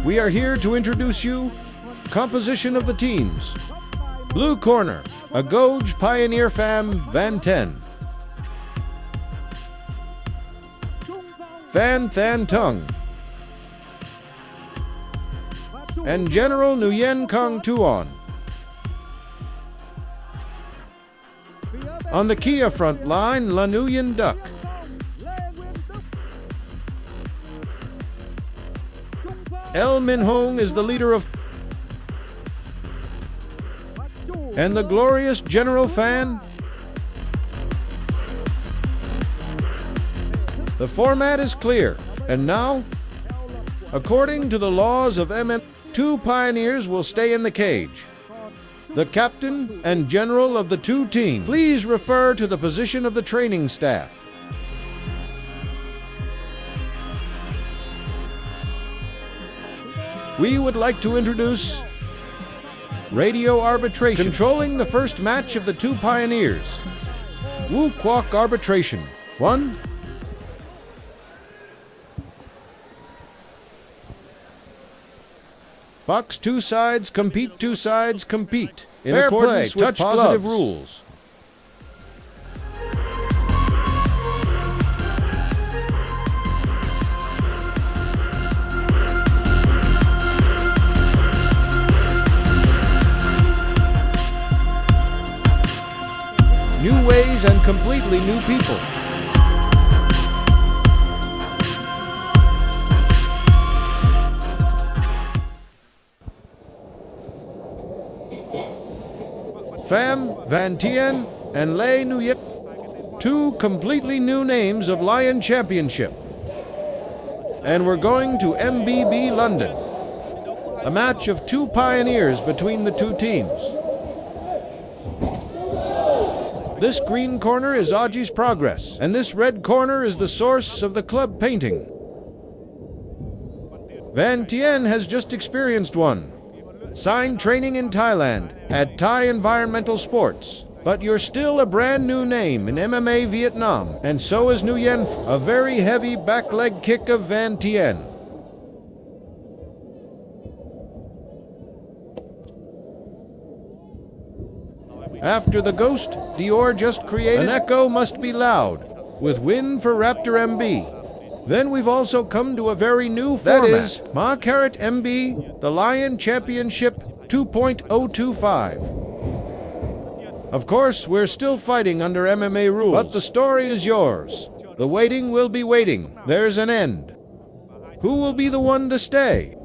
We are here to introduce you composition of the teams. Blue corner, a Gouge Pioneer Pham Van Ten. Phan Than Tung. And General Nguyen Kong Tuon. On the Kia front line, La Nguyen Duc. El Min Hong is the leader of, and the glorious General Phan. The format is clear, and now, according to the laws of MM, 2 pioneers will stay in the cage. The captain and general of the 2 teams. Please refer to the position of the training staff. We would like to introduce Radio Arbitration, controlling the first match of the 2 pioneers. Wu Kwok Arbitration. 1. Box 2 sides compete, 2 sides compete. In Fair accordance play, with touch positive gloves. rules. New ways and completely new people. Pham Van Tien and Le Nguyen, 2 completely new names of Lion Championship. And we're going to MBB London, a match of 2 pioneers between the 2 teams. This green corner is Aji's Progress, and this red corner is the source of the club painting. Van Tien has just experienced one. Signed training in Thailand at Thai Environmental Sports. But you're still a brand new name in MMA Vietnam, and so is Nguyen. A very heavy back leg kick of Van Tien. After the ghost, Dior just created an echo must be loud, with win for Raptor MB. Then we've also come to a very new format. That is, Ma Carrot MB, the Lion Championship 2.025. Of course, we're still fighting under MMA rules, but the story is yours. The waiting will be waiting. There's an end. Who will be the one to stay?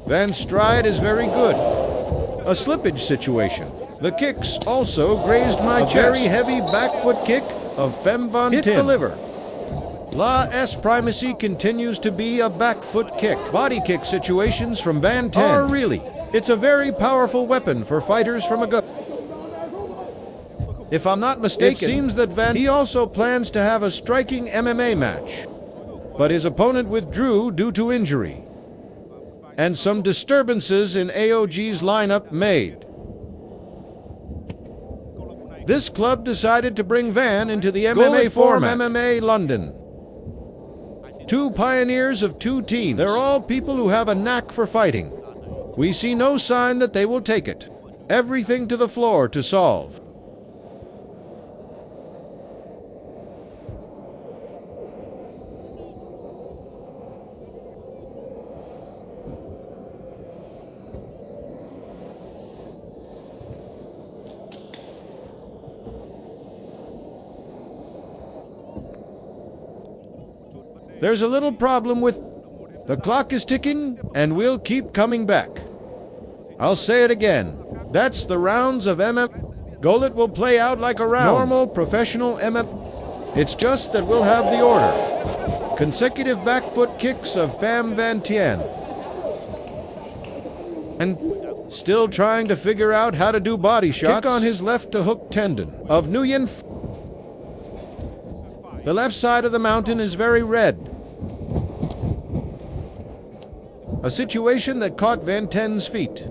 Van Stride is very good. A slippage situation. The kicks also grazed my chest. A very heavy back foot kick of Pham Van Tin. Hit the liver. La S Primacy continues to be a back foot kick. Body kick situations from Van Tin are really. It's a very powerful weapon for fighters from a gut. If I'm not mistaken, it seems that he also plans to have a striking MMA match. But his opponent withdrew due to injury. And some disturbances in AOG's lineup made. This club decided to bring Van into the MMA format. MMA London. 2 pioneers of 2 teams. They're all people who have a knack for fighting. We see no sign that they will take it. Everything to the floor to solve. There's a little problem with the clock is ticking, and we'll keep coming back. I'll say it again. That's the rounds of MM. Gullet will play out like a round. Normal, professional MM. It's just that we'll have the order. Consecutive back foot kicks of Pham Van Tien. And still trying to figure out how to do body shots. Kick on his left to hook tendon of Nguyen. The left side of the mountain is very red. A situation that caught Van Tien's feet.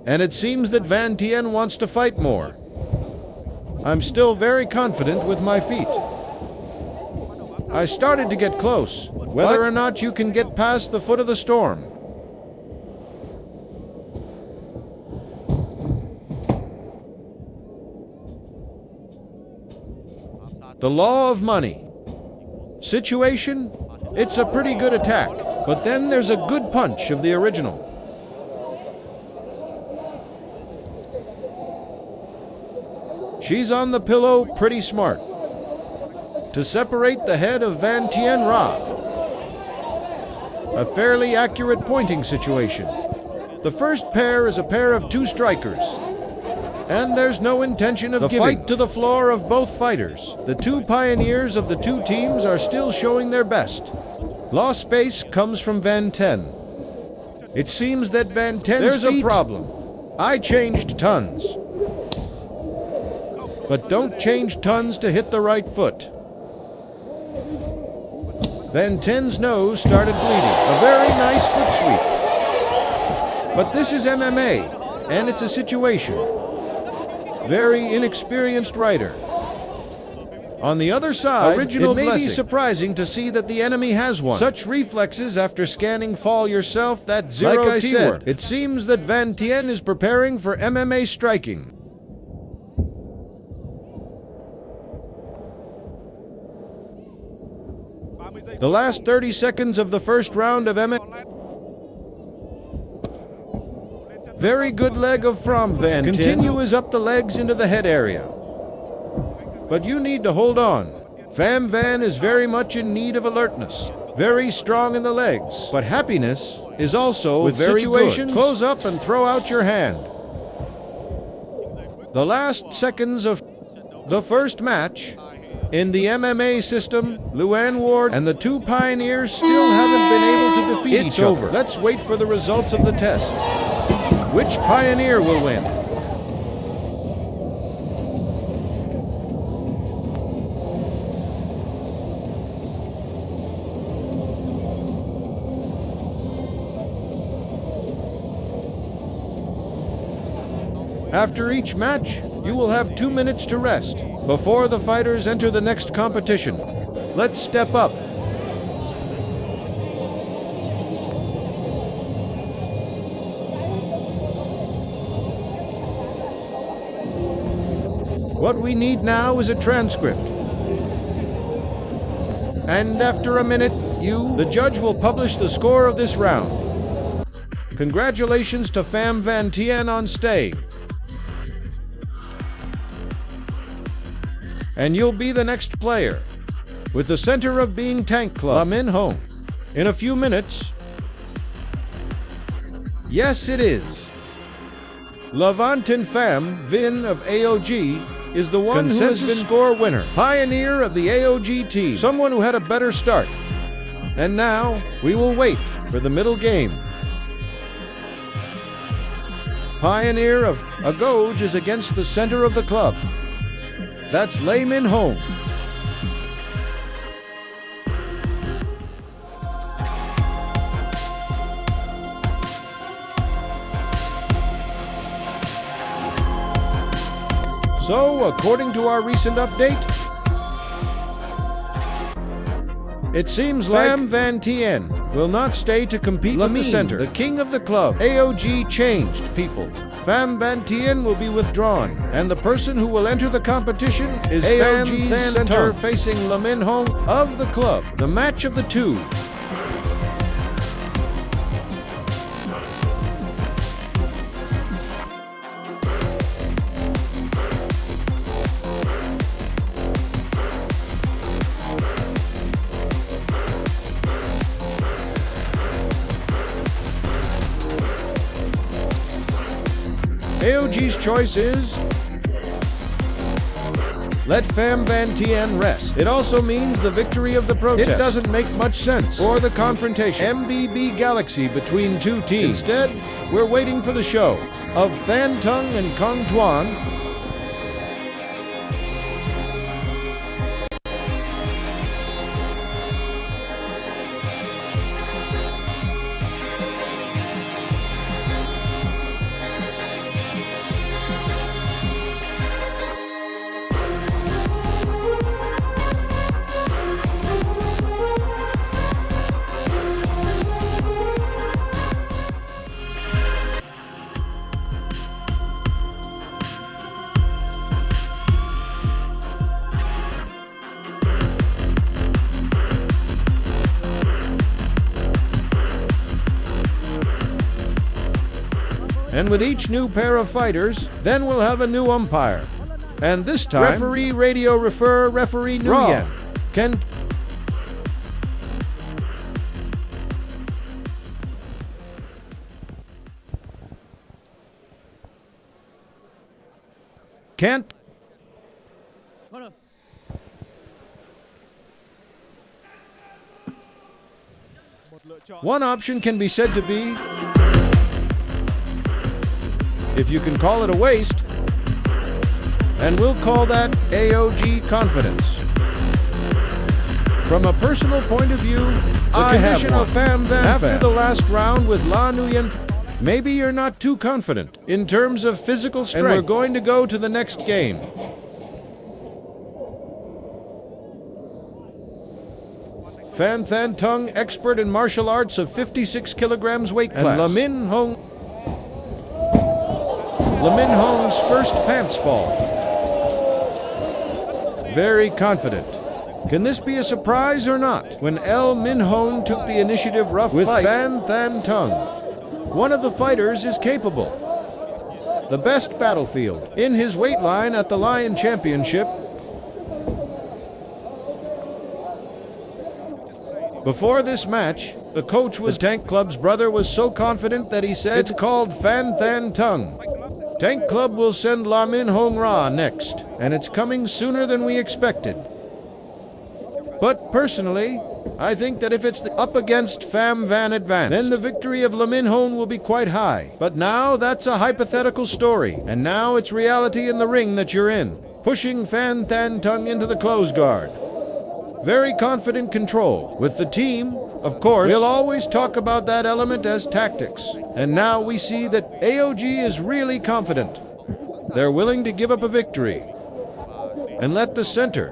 And it seems that Van Tien wants to fight more. I'm still very confident with my feet. I started to get close. Whether or not you can get past the foot of the storm. The law of money. Situation, it's a pretty good attack, but then there's a good punch of the original. She's on the pillow pretty smart. To separate the head of Van Tien Ra. A fairly accurate pointing situation. The first pair is a pair of two strikers. And there's no intention of giving. The fight to the floor of both fighters. The two pioneers of the two teams are still showing their best. Lost space comes from Van Tien. It seems that Van Tien's There's a problem. I changed tons. But don't change tons to hit the right foot. Van Tien's nose started bleeding. A very nice foot sweep. But this is MMA, and it's a situation. Very inexperienced rider. On the other side, it may be surprising to see that the enemy has one. Such reflexes after scanning fall yourself, that zero like I said, it seems that Van Tien is preparing for MMA striking. The last 30 seconds of the first round of MMA. Very good leg of from Van Tien. Continues up the legs into the head area. But you need to hold on. Pham Van is very much in need of alertness. Very strong in the legs. But happiness is also with very situations. Good. Close up and throw out your hand. The last seconds of the first match. In the MMA system, Luan Ward and the two pioneers still haven't been able to defeat each other. Let's wait for the results of the test. Which pioneer will win? After each match, you will have 2 minutes to rest before the fighters enter the next competition. Let's step up. What we need now is a transcript. And after a minute, the judge will publish the score of this round. Congratulations to Pham Van Tien on staying. And you'll be the next player, with the center of being Tank Club, La Minh Hong. In a few minutes. Yes, it is. Lavantin Pham Vin of AOG is the one who has been score winner, pioneer of the AOG team, someone who had a better start. And now, we will wait for the middle game. Pioneer of Agoj is against the center of the club. That's La Minh Hong. So, according to our recent update, it seems like Pham Van Tien will not stay to compete with the center, the king of the club. AOG changed people. Pham Van Tien will be withdrawn, and the person who will enter the competition is AOG's center facing La Minh Hong of the club. The match of the two. AOG's choice is let Pham Van Tien rest. It also means the victory of the protest. It doesn't make much sense for the confrontation. MBB Galaxy between two teams. Instead, we're waiting for the show of Than Tung and Kong Tuan. And with each new pair of fighters, then we'll have a new umpire. And this time, referee radio referee Nguyen can... Can't... One option can be said to be, if you can call it a waste, and we'll call that AOG confidence. From a personal point of view, the condition of Pham Van after the last round with La Nguyen, maybe you're not too confident in terms of physical strength. And we're going to go to the next game. Phan Thanh Tung, expert in martial arts of 56 kilograms weight class. And La Minh Hong's first pants fall. Very confident. Can this be a surprise or not? When El Minh Hong took the initiative rough with Phan Thanh Tung. One of the fighters is capable. The best battlefield in his weight line at the Lion Championship. Before this match, the coach was Tank Club's brother was so confident that he said it's called Phan Thanh Tung. Tank Club will send La Minh Hong Ra next, and it's coming sooner than we expected. But personally, I think that if it's up against Pham Van Advanced, then the victory of La Minh Hong will be quite high. But now that's a hypothetical story, and now it's reality in the ring that you're in, pushing Phan Thanh Tung into the close guard. Very confident control. With the team, of course, we'll always talk about that element as tactics. And now we see that AOG is really confident. They're willing to give up a victory. And let the center,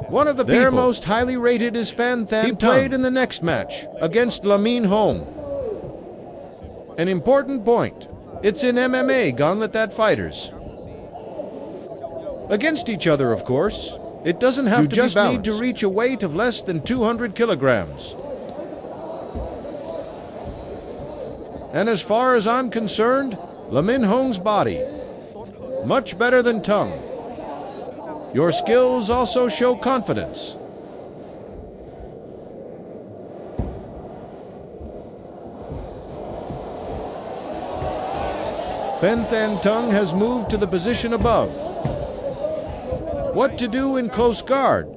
one of their most highly rated is Phan Thanh Tung. He played in the next match against La Minh Hong. An important point. It's in MMA gauntlet that fighters. Against each other, of course. It doesn't have to be balanced. You just need to reach a weight of less than 200 kilograms. And as far as I'm concerned, La Minh Hong's body, much better than Tung. Your skills also show confidence. Phan Thanh Tung has moved to the position above. What to do in close guard?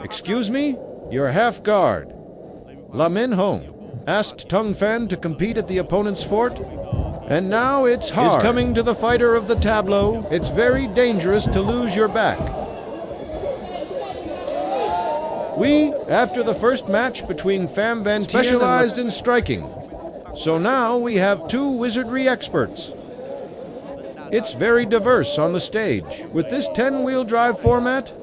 Excuse me? You're half guard. La Minh Hong asked Tung Phan to compete at the opponent's fort, and now it's hard. Is coming to the fighter of the tableau. It's very dangerous to lose your back. We, after the first match between Pham Van Tien specialized in striking. So now we have two wizardry experts. It's very diverse on the stage. With this 10-wheel drive format,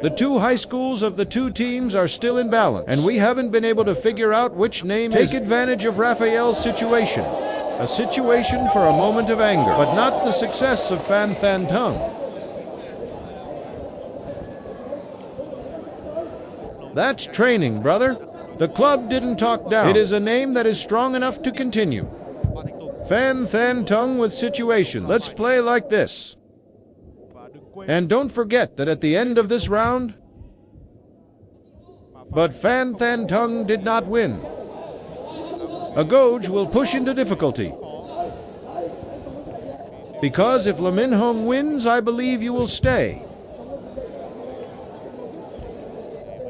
the two high schools of the two teams are still in balance, and we haven't been able to figure out which name take advantage of Raphael's situation. A situation for a moment of anger, but not the success of Phan Thanh Tung. That's training, brother. The club didn't talk down. It is a name that is strong enough to continue. Phan Thanh Tung with situation. Let's play like this. And don't forget that at the end of this round, but Phan Thanh Tung did not win. A Goj will push into difficulty. Because if La Minh Hong wins, I believe you will stay.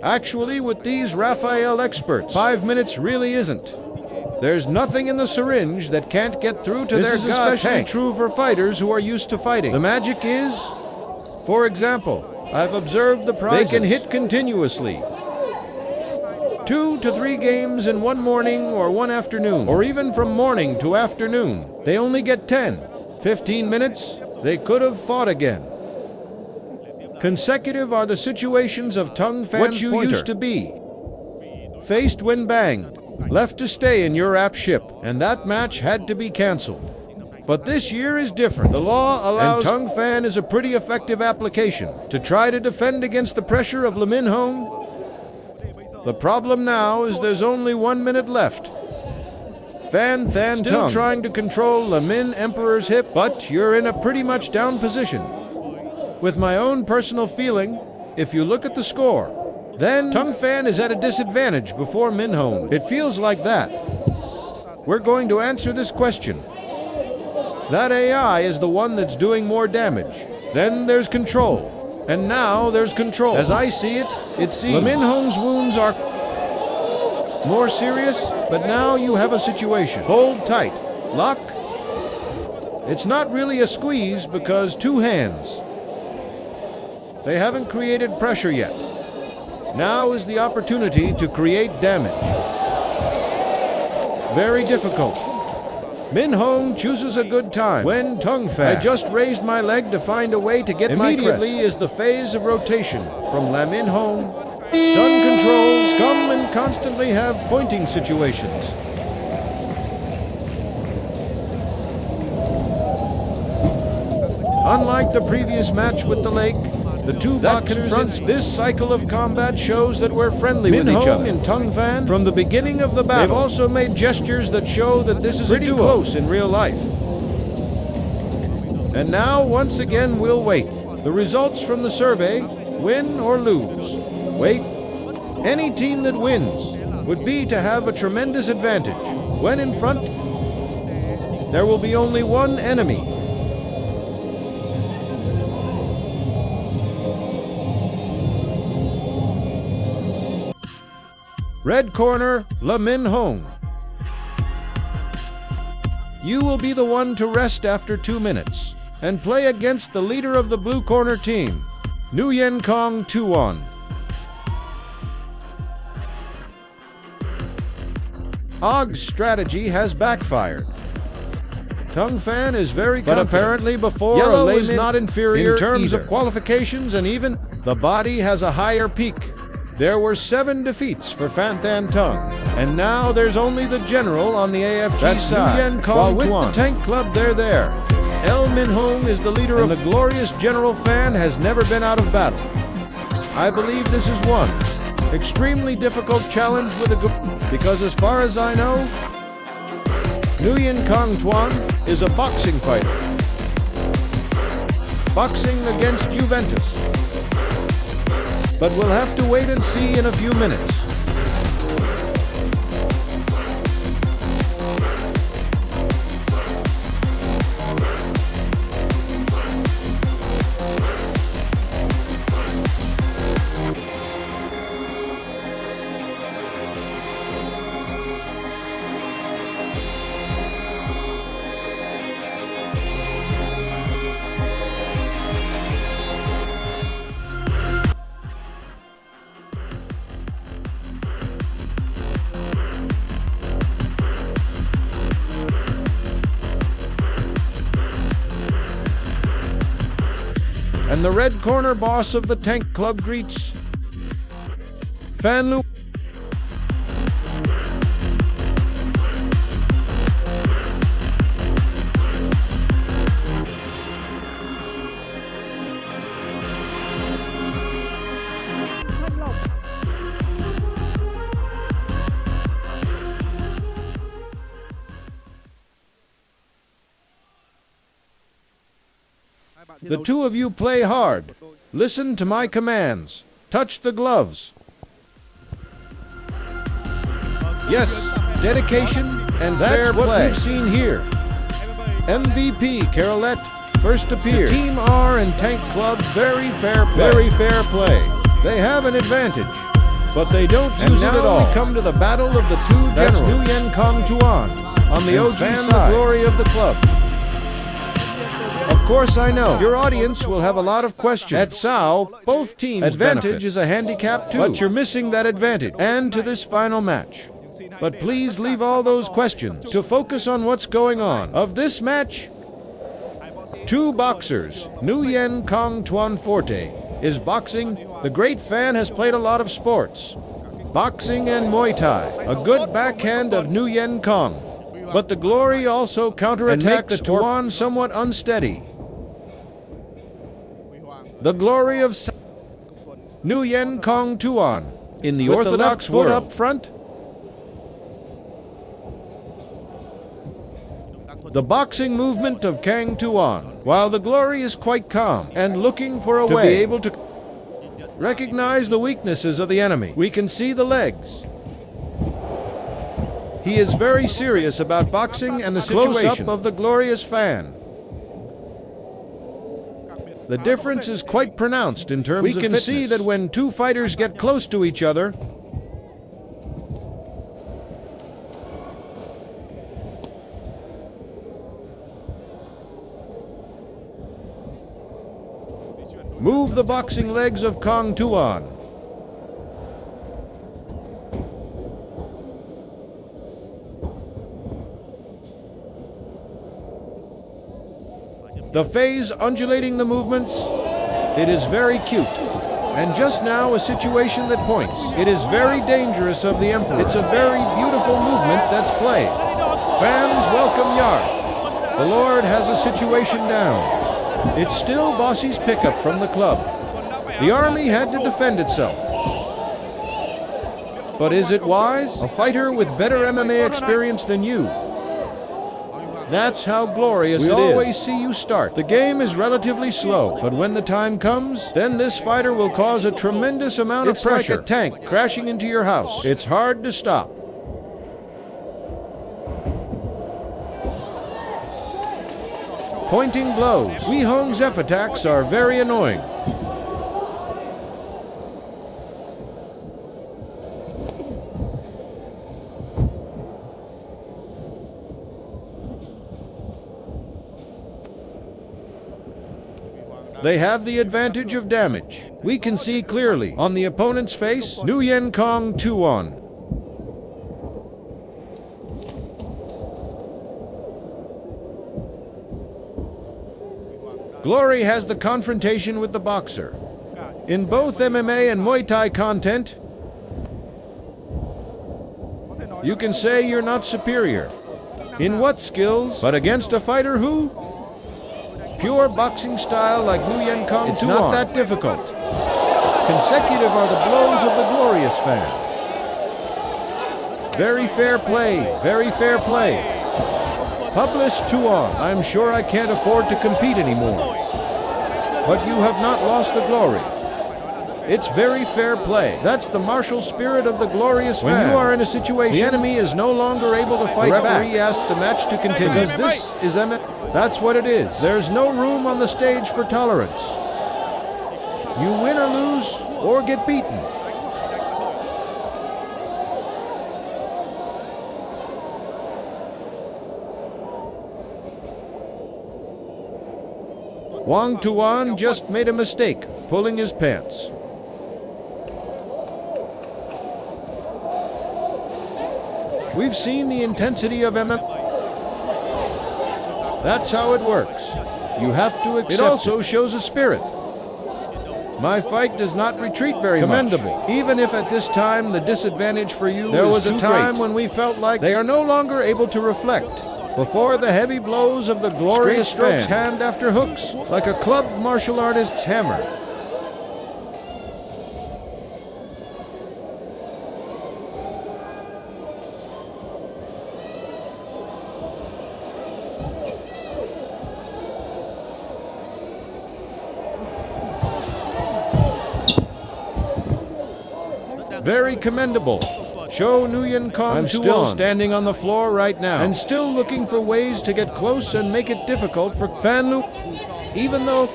Actually, with these Raphael experts, 5 minutes really isn't. There's nothing in the syringe that can't get through to their god tank. This is especially true for fighters who are used to fighting. The magic is, for example, I've observed the prizes. They can hit continuously. 2 to 3 games in one morning or one afternoon, or even from morning to afternoon. They only get 10, 15 minutes. They could have fought again. Consecutive are the situations of Tung Phan's what you used to be. Faced when banged. Left to stay in your app ship, and that match had to be canceled. But this year is different. The law allows, and Tung Phan is a pretty effective application to try to defend against the pressure of La Minh Hong. The problem now is there's only 1 minute left. Fan Than Still Tung trying to control Lamin Emperor's hip, but you're in a pretty much down position. With my own personal feeling, if you look at the score, then Tung Fan is at a disadvantage before Min Hong. It feels like that. We're going to answer this question. That AI is the one that's doing more damage. Then there's control. And now there's control. As I see it, it seems Min Hong's wounds are more serious, but now you have a situation. Hold tight. Lock. It's not really a squeeze because two hands. They haven't created pressure yet. Now is the opportunity to create damage. Very difficult. Min Hong chooses a good time. When Tung Fan. I just raised my leg to find a way to get my crest. Immediately is the phase of rotation from La Min Hong. Stun controls come and constantly have pointing situations. Unlike the previous match with the lake, the two boxers confront this cycle of combat shows that we're friendly with each other. Min Hong and Tung Fan, from the beginning of the battle, they've also made gestures that show that this is pretty close in real life. And now, once again, we'll wait. The results from the survey, win or lose. Wait. Any team that wins would be to have a tremendous advantage. When in front, there will be only one enemy. Red corner, La Min Hong. You will be the one to rest after 2 minutes and play against the leader of the blue corner team, Nguyen Kong Tuan. Og's strategy has backfired. Tung Fan is very confident, but apparently before Yellow is not inferior in terms of qualifications, and even the body has a higher peak. There were 7 defeats for Fan Than Tung, and now there's only the general on the AFG side. Nguyen Kong Tuan. While with the Tank Club, they're there. El Min Hong is the leader of the glorious General Fan has never been out of battle. I believe this is one extremely difficult challenge with a good, because as far as I know, Nguyen Kong Tuan is a boxing fighter. Boxing against Juventus. But we'll have to wait and see in a few minutes. And the red corner boss of the Tank Club greets Fan Lu. The two of you play hard. Listen to my commands. Touch the gloves. Yes, dedication and fair play. That's what we've seen here. MVP Carolette first appeared. Team R and Tank Club, very fair play. Very fair play. They have an advantage, but they don't use it at all. We come to the battle of the two generals. That's Nguyen Kong Tuan on the OG side. The glory of the club. Of course, I know your audience will have a lot of questions. At Sao, both teams' advantage is a handicap too, but you're missing that advantage and to this final match. But please leave all those questions to focus on what's going on. Of this match, two boxers, Nguyen Kong Tuan Forte is boxing. The great fan has played a lot of sports, boxing and Muay Thai. A good backhand of Nguyen Kong. But the glory also counterattacks the Tuan somewhat unsteady. The glory of Nguyen Kong Tuan in the orthodox foot up front. The boxing movement of Kang Tuan, while the Glory is quite calm and looking for a way to be able to recognize the weaknesses of the enemy. We can see the legs. He is very serious about boxing and the situation. Close-up of the Glorious Fan. The difference is quite pronounced in terms of fitness. We can see that when two fighters get close to each other, move the boxing legs of Kang Tuan. The phase undulating the movements, it is very cute. And just now a situation that points. It is very dangerous of the Emperor. It's a very beautiful movement that's played. Fans welcome Yar. The Lord has a situation down. It's still Bossy's pickup from the club. The army had to defend itself. But is it wise? A fighter with better MMA experience than you. That's how glorious it is. We always see you start. The game is relatively slow, but when the time comes, then this fighter will cause a tremendous amount of pressure. It's like a tank crashing into your house. It's hard to stop. Pointing blows. Wei Hong's F attacks are very annoying. They have the advantage of damage. We can see clearly on the opponent's face, Nguyen Kang Tuan. Glory has the confrontation with the boxer. In both MMA and Muay Thai content, you can say you're not superior. In what skills? But against a fighter who? Pure boxing style like Nguyen Kang Tuan. It's not that difficult. Consecutive are the blows of the Glorious Fan. Very fair play, very fair play. Publish Tuan. I'm sure I can't afford to compete anymore. But you have not lost the glory. It's very fair play. That's the martial spirit of the Glorious Fan. When you are in a situation, the enemy is no longer able to fight back. The referee asked the match to continue. Because this is MMA. That's what it is. There's no room on the stage for tolerance. You win or lose, or get beaten. Wang Tuan just made a mistake, pulling his pants. We've seen the intensity of MMA. That's how it works. You have to accept it. Also shows a spirit. My fight does not retreat very much. Commendable. Even if at this time the disadvantage for you there was a time when we felt like they are no longer able to reflect before the heavy blows of the Glorious strokes, hand after hooks, like a club martial artist's hammer. Very commendable. Show Nguyen Kang Tuan. I'm still standing on the floor right now and still looking for ways to get close and make it difficult for Fan Lu. Even though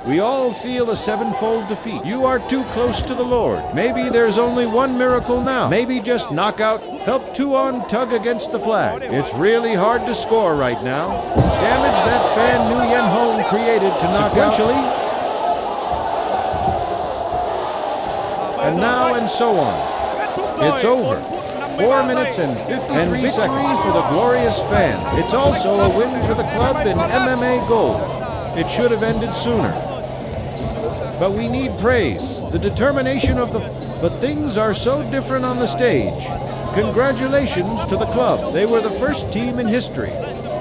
we all feel a sevenfold defeat, you are too close to the Lord. Maybe there's only one miracle now. Maybe just knock out, help Tuan tug against the flag. It's really hard to score right now. Damage that Fan Nguyen Hong created to knock out. And now and so on. It's over. 4 minutes and 53 seconds for the Glorious Fan. It's also a win for the club in MMA gold. It should have ended sooner. But we need praise, the determination of the... But things are so different on the stage. Congratulations to the club. They were the first team in history.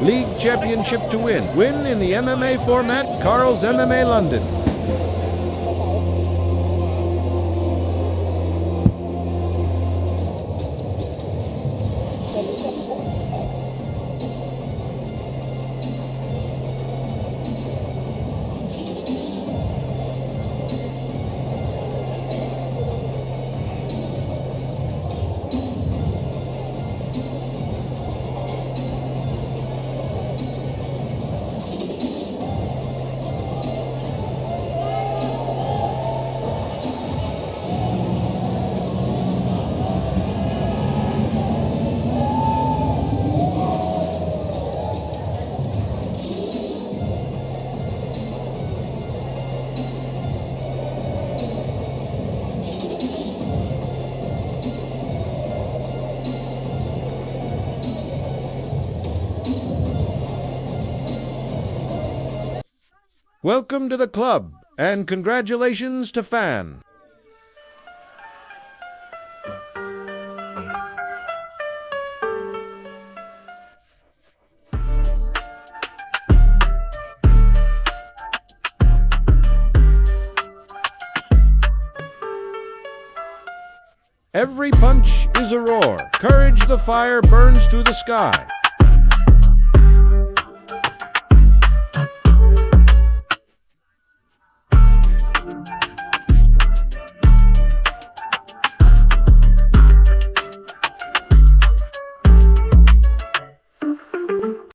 League championship to win. Win in the MMA format, Carl's MMA London. Welcome to the club, and congratulations to Fan. Every punch is a roar. Courage the fire burns through the sky.